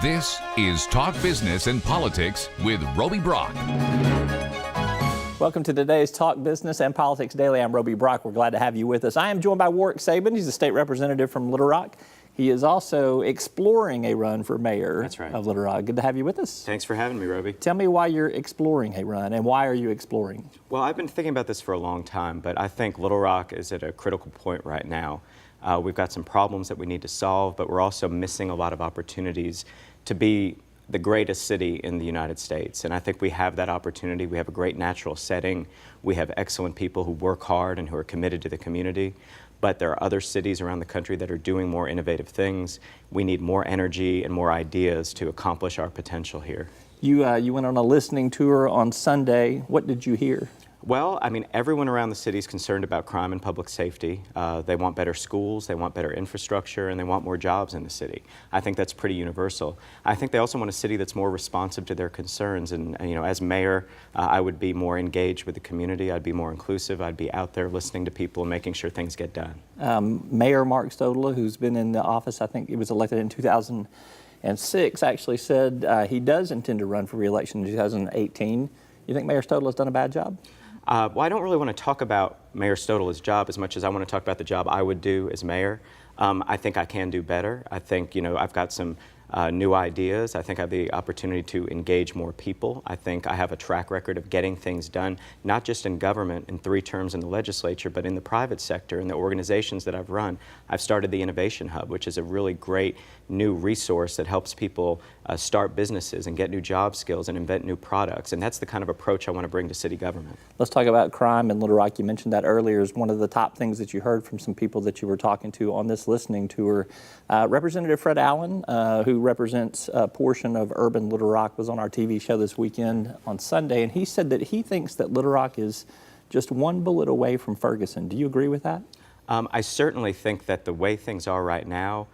This is Talk Business and Politics with Roby Brock. Welcome to today's Talk Business and Politics Daily. I'm Roby Brock. We're glad to have you with us. I am joined by Warwick Sabin. He's a state representative from Little Rock. He is also exploring a run for mayor of Little Rock. Good to have you with us. Thanks for having me, Roby. Tell me why you're exploring a run, and why are you exploring? Well, I've been thinking about this for a long time, but I think Little Rock is at a critical point right now. We've got some problems that we need to solve, but we're also missing a lot of opportunities to be the greatest city in the United States. And I think we have that opportunity. We have a great natural setting. We have excellent people who work hard and who are committed to the community. But there are other cities around the country that are doing more innovative things. We need more energy and more ideas to accomplish our potential here. You went on a listening tour on Sunday. What did you hear? Well, I mean, everyone around the city is concerned about crime and public safety. They want better schools, they want better infrastructure, and they want more jobs in the city. I think that's pretty universal. I think they also want a city that's more responsive to their concerns. And you know, as mayor, I would be more engaged with the community. I'd be more inclusive. I'd be out there listening to people and making sure things get done. Mayor Mark Stodola, who's been in the office, I think he was elected in 2006, actually said he does intend to run for re-election in 2018. You think Mayor Stodola's done a bad job? Well, I don't really want to talk about Mayor Stodola's job as much as I want to talk about the job I would do as mayor. I think I can do better. I think, you know, I've got some new ideas. I think I have the opportunity to engage more people. I think I have a track record of getting things done, not just in government in 3 terms in the legislature, but in the private sector, in the organizations that I've run. I've started the Innovation Hub, which is a really great new resource that helps people start businesses and get new job skills and invent new products. And that's the kind of approach I want to bring to city government. Let's talk about crime in Little Rock. You mentioned that earlier as one of the top things that you heard from some people that you were talking to on this listening tour. Representative Fred Allen, who represents a portion of urban Little Rock, was on our TV show this weekend on Sunday, and he said that he thinks that Little Rock is just one bullet away from Ferguson. Do you agree with that? I certainly think that the way things are right now,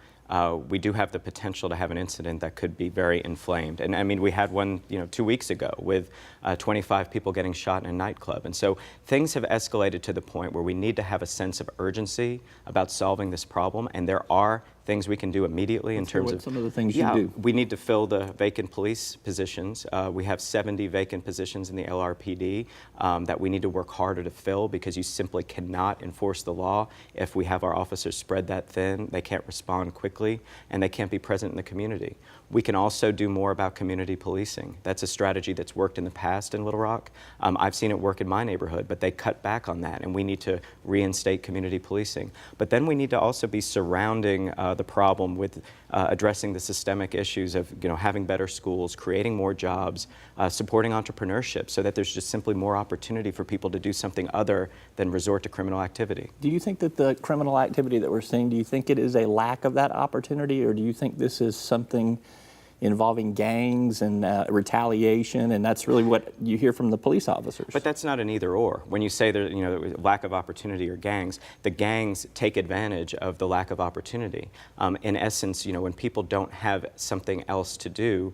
we do have the potential to have an incident that could be very inflamed. And I mean, we had one, 2 weeks ago with 25 people getting shot in a nightclub. And so things have escalated to the point where we need to have a sense of urgency about solving this problem. And there are things we can do immediately in terms of some of the things you do. We need to fill the vacant police positions. We have 70 vacant positions in the LRPD that we need to work harder to fill, because you simply cannot enforce the law if we have our officers spread that thin. They can't respond quickly, and they can't be present in the community. We can also do more about community policing. That's a strategy that's worked in the past in Little Rock. I've seen it work in my neighborhood, but they cut back on that, and we need to reinstate community policing. But then we need to also be surrounding the problem with addressing the systemic issues of having better schools, creating more jobs, supporting entrepreneurship, so that there's just simply more opportunity for people to do something other than resort to criminal activity. Do you think that the criminal activity that we're seeing, do you think it is a lack of that opportunity, or do you think this is something involving gangs and retaliation, and that's really what you hear from the police officers? But that's not an either or. When you say there, lack of opportunity or gangs, the gangs take advantage of the lack of opportunity. In essence, when people don't have something else to do,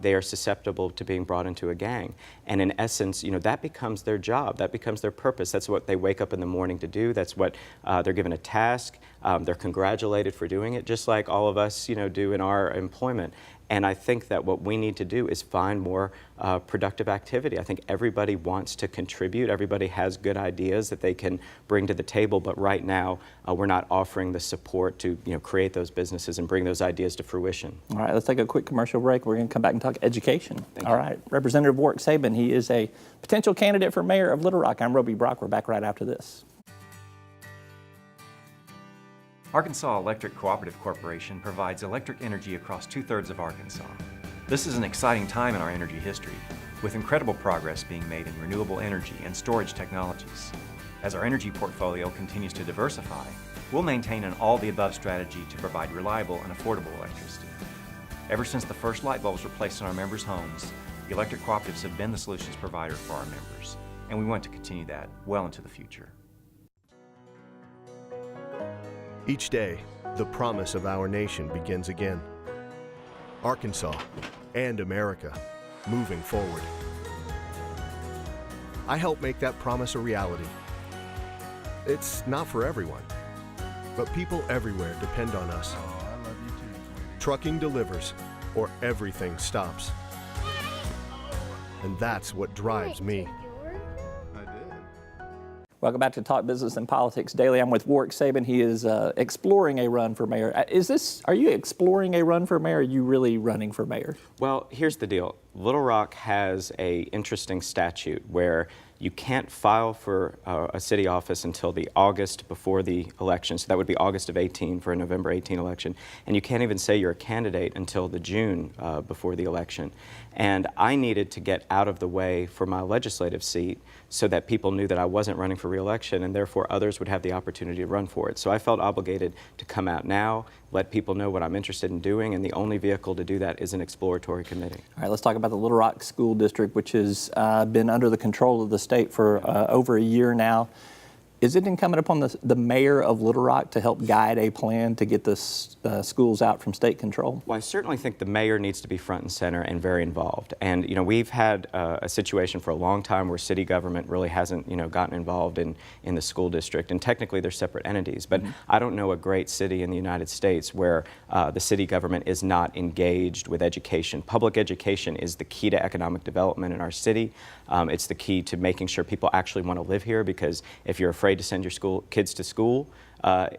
they are susceptible to being brought into a gang. And in essence, that becomes their job. That becomes their purpose. That's what they wake up in the morning to do. That's what they're given a task. They're congratulated for doing it, just like all of us, do in our employment. And I think that what we need to do is find more productive activity. I think everybody wants to contribute. Everybody has good ideas that they can bring to the table. But right now, we're not offering the support to create those businesses and bring those ideas to fruition. All right, let's take a quick commercial break. We're going to come back and talk education. Thank All you. right, Representative Warwick Sabin, he is a potential candidate for mayor of Little Rock. I'm Roby Brock. We're back right after this. Arkansas Electric Cooperative Corporation provides electric energy across 2/3 of Arkansas. This is an exciting time in our energy history, with incredible progress being made in renewable energy and storage technologies. As our energy portfolio continues to diversify, we'll maintain an all-the-above strategy to provide reliable and affordable electricity. Ever since the first light bulbs were placed in our members' homes, the electric cooperatives have been the solutions provider for our members, and we want to continue that well into the future. Each day, the promise of our nation begins again. Arkansas and America, moving forward. I help make that promise a reality. It's not for everyone, but people everywhere depend on us. Trucking delivers, or everything stops. And that's what drives me. Welcome back to Talk Business and Politics Daily. I'm with Warwick Sabin. He is exploring a run for mayor. Are you exploring a run for mayor, or are you really running for mayor? Well, here's the deal. Little Rock has an interesting statute where you can't file for a city office until the August before the election. So that would be August of 18 for a November 18 election. And you can't even say you're a candidate until the June before the election. And I needed to get out of the way for my legislative seat so that people knew that I wasn't running for re-election, and therefore others would have the opportunity to run for it. So I felt obligated to come out now, let people know what I'm interested in doing, and the only vehicle to do that is an exploratory committee. All right, let's talk about the Little Rock School District, which has been under the control of the state for over a year now. Is it incumbent upon the mayor of Little Rock to help guide a plan to get the schools out from state control? Well, I certainly think the mayor needs to be front and center and very involved. And, you know, we've had a situation for a long time where city government really hasn't, you know, gotten involved in the school district. And technically they're separate entities. But I don't know a great city in the United States where the city government is not engaged with education. Public education is the key to economic development in our city. It's the key to making sure people actually want to live here, because if you're afraid to send your kids to school,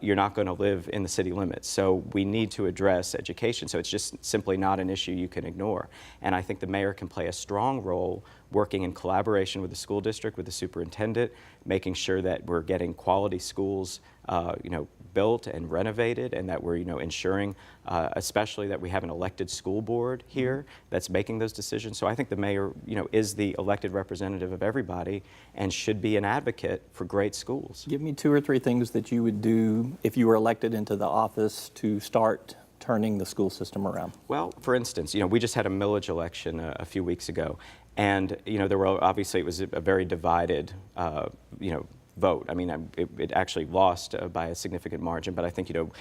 you're not going to live in the city limits. So we need to address education. So it's just simply not an issue you can ignore. And I think the mayor can play a strong role working in collaboration with the school district, with the superintendent, making sure that we're getting quality schools you know, built and renovated, and that we're, you know, ensuring especially that we have an elected school board here that's making those decisions. So I think the mayor, you know, is the elected representative of everybody and should be an advocate for great schools. Give me 2 or 3 things that you would do if you were elected into the office to start turning the school system around. Well, for instance, you know, we just had a millage election a few weeks ago, and, you know, there were obviously, it was a very divided, you know, vote. I mean, it actually lost by a significant margin, but I think, you know,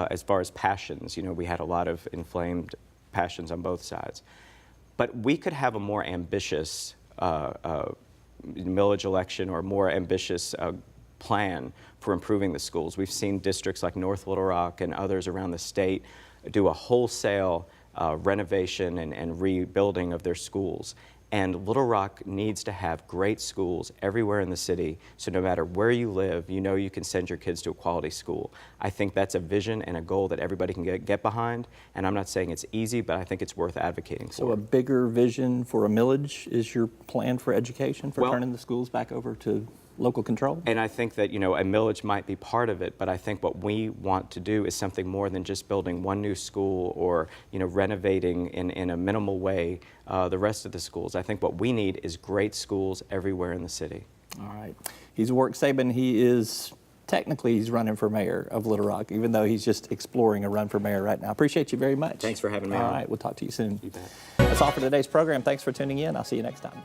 as far as passions, you know, we had a lot of inflamed passions on both sides. But we could have a more ambitious millage election, or a more ambitious plan for improving the schools. We've seen districts like North Little Rock and others around the state do a wholesale renovation and rebuilding of their schools. And Little Rock needs to have great schools everywhere in the city, so no matter where you live, you know you can send your kids to a quality school. I think that's a vision and a goal that everybody can get behind, and I'm not saying it's easy, but I think it's worth advocating for. So a bigger vision for a millage is your plan for education, for turning the schools back over to local control? And I think that, you know, a millage might be part of it, but I think what we want to do is something more than just building one new school or, you know, renovating in a minimal way the rest of the schools. I think what we need is great schools everywhere in the city. All right. He's Warwick Sabin. Technically, he's running for mayor of Little Rock, even though he's just exploring a run for mayor right now. Appreciate you very much. Thanks for having me on. on. All right, we'll talk to you soon. You bet. That's all for today's program. Thanks for tuning in. I'll see you next time.